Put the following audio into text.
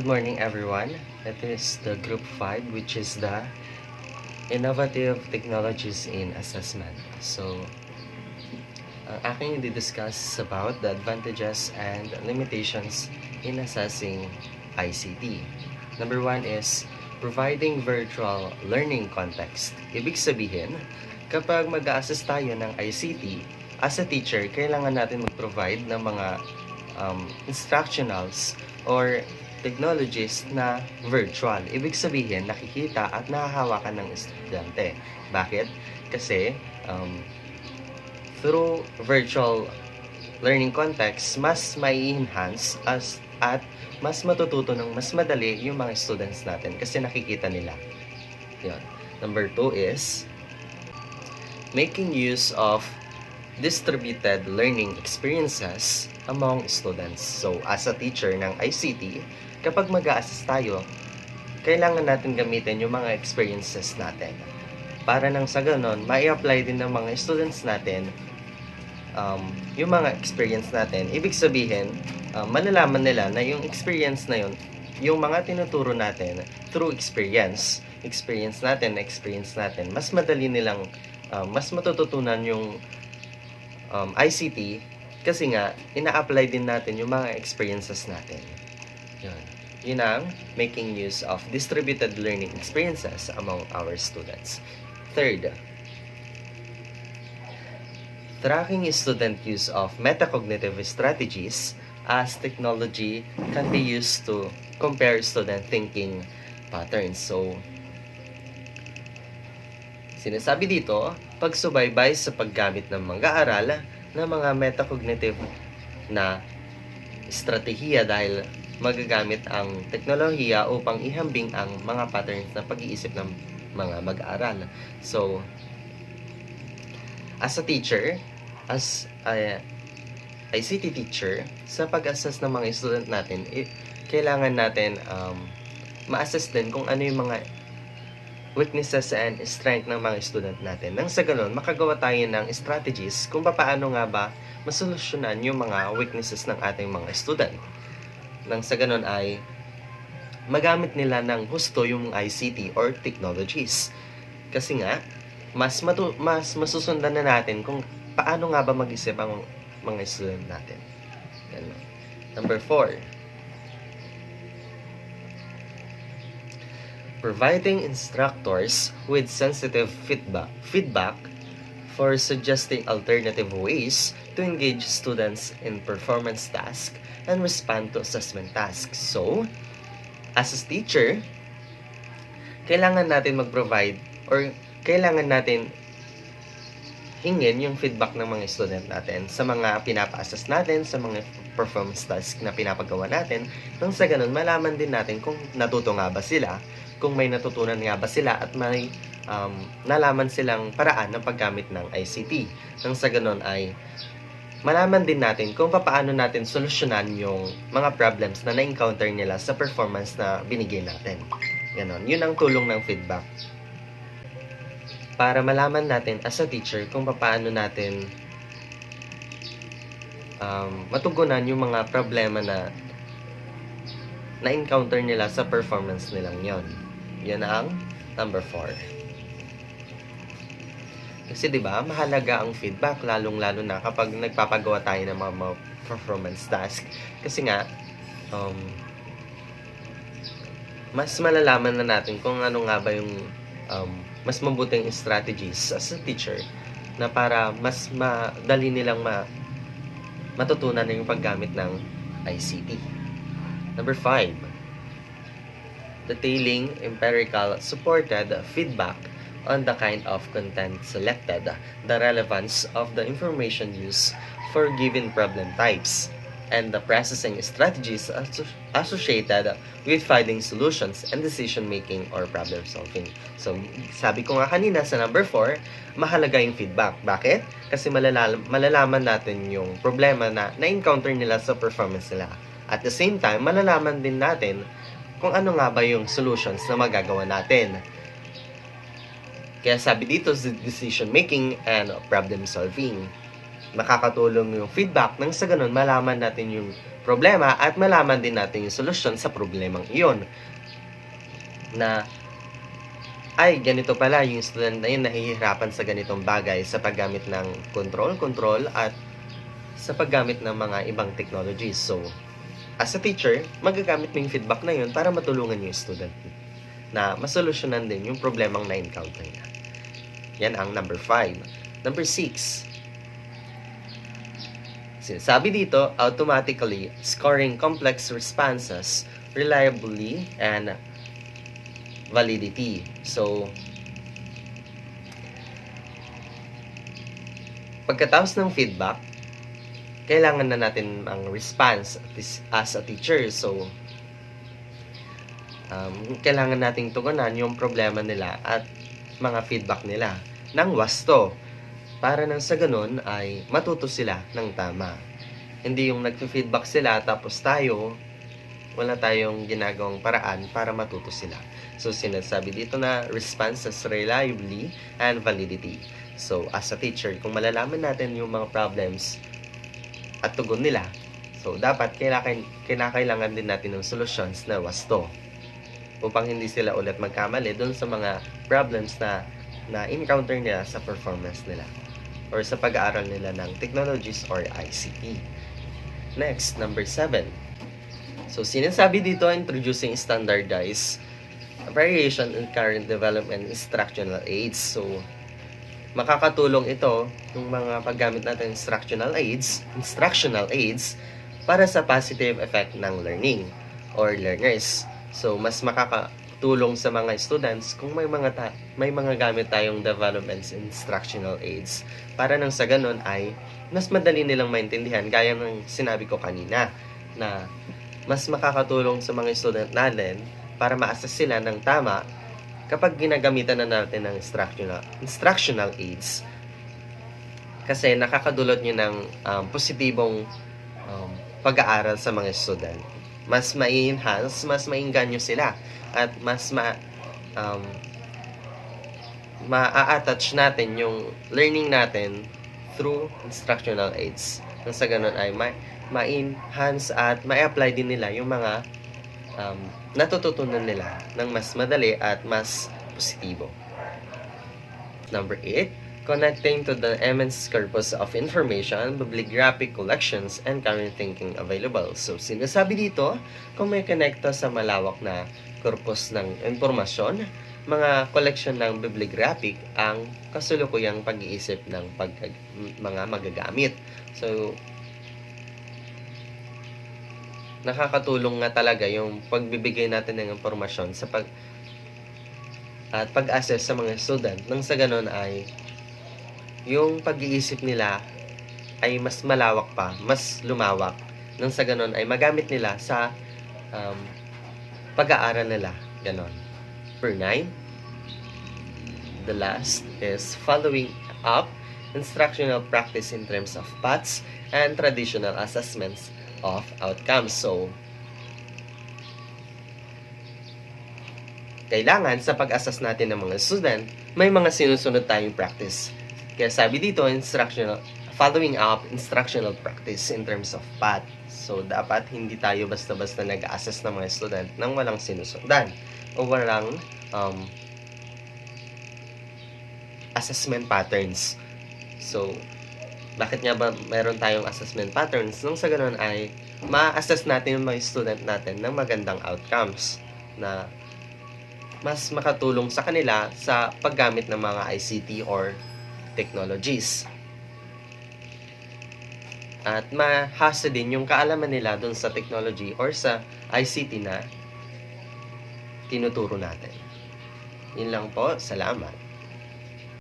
good morning everyone. It is the Group 5, which is the Innovative Technologies in Assessment. So, ang aking i-discuss about the advantages and limitations in assessing ICT. Number 1 is providing virtual learning context. Ibig sabihin, kapag mag-a-assess tayo ng ICT, as a teacher, kailangan natin mag-provide ng mga instructionals or technologies na virtual. Ibig sabihin, nakikita at nahahawakan ng estudyante. Bakit? Kasi through virtual learning context, mas mai-enhance at mas matututo ng mas madali yung mga students natin kasi nakikita nila. Yun. Number 2 is making use of distributed learning experiences among students. So, as a teacher ng ICT, kapag mag-a-assess tayo, kailangan natin gamitin yung mga experiences natin. Para nang sa ganon, mai-apply din ng mga students natin yung mga experience natin. Ibig sabihin, malalaman nila na yung experience na yun, yung mga tinuturo natin through experience natin, mas madali nilang, mas matututunan yung ICT kasi nga, ina-apply din natin yung mga experiences natin. Yun ang making use of distributed learning experiences among our students. Third, tracking student use of metacognitive strategies as technology can be used to compare student thinking patterns. So, sinasabi dito, pagsubaybay sa paggamit ng mag-aaral ng mga metacognitive na estratehiya dahil magagamit ang teknolohiya upang ihambing ang mga patterns na pag-iisip ng mga mag-aaral. So, as a teacher, as a ICT teacher, sa pag-assess ng mga student natin, kailangan natin ma-assess din kung ano yung mga weaknesses and strength ng mga student natin. Nang sa ganun, makagawa tayo ng strategies kung paano nga ba masolusyonan yung mga weaknesses ng ating mga student. Nang sa ganun ay magamit nila ng husto yung ICT or technologies. Kasi nga, mas masusundan na natin kung paano nga ba mag-isip ang mga student natin. Yan. Number 4. Providing instructors with sensitive feedback for suggesting alternative ways to engage students in performance tasks and respond to assessment tasks. So, as a teacher, kailangan natin mag-provide or kailangan natin hingin yung feedback ng mga student natin sa mga pinapa-assess natin, sa mga performance tasks na pinapagawa natin. Nang sa ganun, malaman din natin kung natuto nga ba sila, kung may natutunan nga ba sila at may nalaman silang paraan ng paggamit ng ICT. Nang sa ganun ay malaman din natin kung paano natin solusyonan yung mga problems na na-encounter nila sa performance na binigay natin. Ganon. Yun ang tulong ng feedback. Para malaman natin as a teacher kung paano natin matugunan yung mga problema na na-encounter nila sa performance nilang yon. Yan ang number 4. Kasi 'di ba, mahalaga ang feedback lalong-lalo na kapag nagpapagawa tayo ng mga performance task. Kasi nga mas malalaman na natin kung ano nga ba yung mas mabuting strategies as a teacher na para mas madali nilang matutunan na yung paggamit ng ICT. Number 5. Detailing empirical supported feedback on the kind of content selected, the relevance of the information used for given problem types, and the processing strategies associated with finding solutions and decision-making or problem-solving. So, sabi ko nga kanina sa number 4, mahalaga yung feedback. Bakit? Kasi malalaman natin yung problema na na-encounter nila sa performance nila. At the same time, malalaman din natin kung ano nga ba yung solutions na magagawa natin. Kaya sabi dito, decision-making and problem-solving. makakatulong yung feedback nang sa ganun malaman natin yung problema at malaman din natin yung solusyon sa problemang iyon. Na ay ganito pala yung student na yun nahihirapan sa ganitong bagay sa paggamit ng control at sa paggamit ng mga ibang technologies. So, as a teacher, magagamit mo yung feedback na yun para matulungan yung student na masolusyonan din yung problemang na-encounter niya. Yan ang number 5. Number 6. Sinasabi dito, automatically scoring complex responses reliably and validity. So, pagkatapos ng feedback, kailangan na natin ang response as a teacher. So, kailangan nating tugunan yung problema nila at mga feedback nila ng wasto para nang sa ganun ay matuto sila ng tama. Hindi yung nagfe-feedback sila tapos tayo wala tayong ginagawang paraan para matuto sila. So, sinasabi dito na responses reliably and validity. So, as a teacher, kung malalaman natin yung mga problems at tugon nila, so, dapat kinakailangan din natin ng solutions na wasto upang hindi sila ulit magkamali dun sa mga problems na encounter nila sa performance nila or sa pag-aaral nila ng technologies or ICT. Next, number 7. So, sinasabi dito, introducing standardized variation in current development instructional aids. So, makakatulong ito yung mga paggamit natin instructional aids para sa positive effect ng learning or learners. So, mas makakatulong sa mga students kung may mga gamit tayong development instructional aids para nang sa ganun ay mas madali nilang maintindihan gaya ng sinabi ko kanina na mas makakatulong sa mga student natin para ma-assess sila ng tama kapag ginagamitan na natin ng instructional aids kasi nakakadulot nyo ng positibong pag-aaral sa mga student. Mas ma-enhance, mas maingganyo sila at mas ma-attach natin yung learning natin through instructional aids. Nang sa ganun ay ma-enhance at ma-apply din nila yung mga natututunan nila ng mas madali at mas positibo. Number 8. Connecting to the immense corpus of information, bibliographic collections, and current thinking available. So, sinasabi dito, kung may connecta sa malawak na corpus ng informasyon, mga collection ng bibliographic ang kasulukuyang pag-iisip ng mga magagamit. So, nakakatulong nga talaga yung pagbibigay natin ng informasyon sa pag-assess sa mga student. Nang sa ganun ay yung pag-iisip nila ay mas malawak pa, mas lumawak. Nang sa ganun ay magamit nila sa pag-aaral nila. Ganon. Number 9. The last is following up instructional practice in terms of PATS and traditional assessments of outcomes. So, kailangan sa pag-assess natin ng mga student, may mga sinusunod tayong practice. Kaya sabi dito, following up instructional practice in terms of PAT. So, dapat hindi tayo basta-basta nag-assess ng mga student nang walang sinusundan o walang assessment patterns. So, bakit nga ba meron tayong assessment patterns? Nung sa ganun ay ma-assess natin yung mga student natin ng magandang outcomes na mas makatulong sa kanila sa paggamit ng mga ICT or technologies. At mahasa din yung kaalaman nila dun sa technology or sa ICT na tinuturo natin. Yun lang po. Salamat.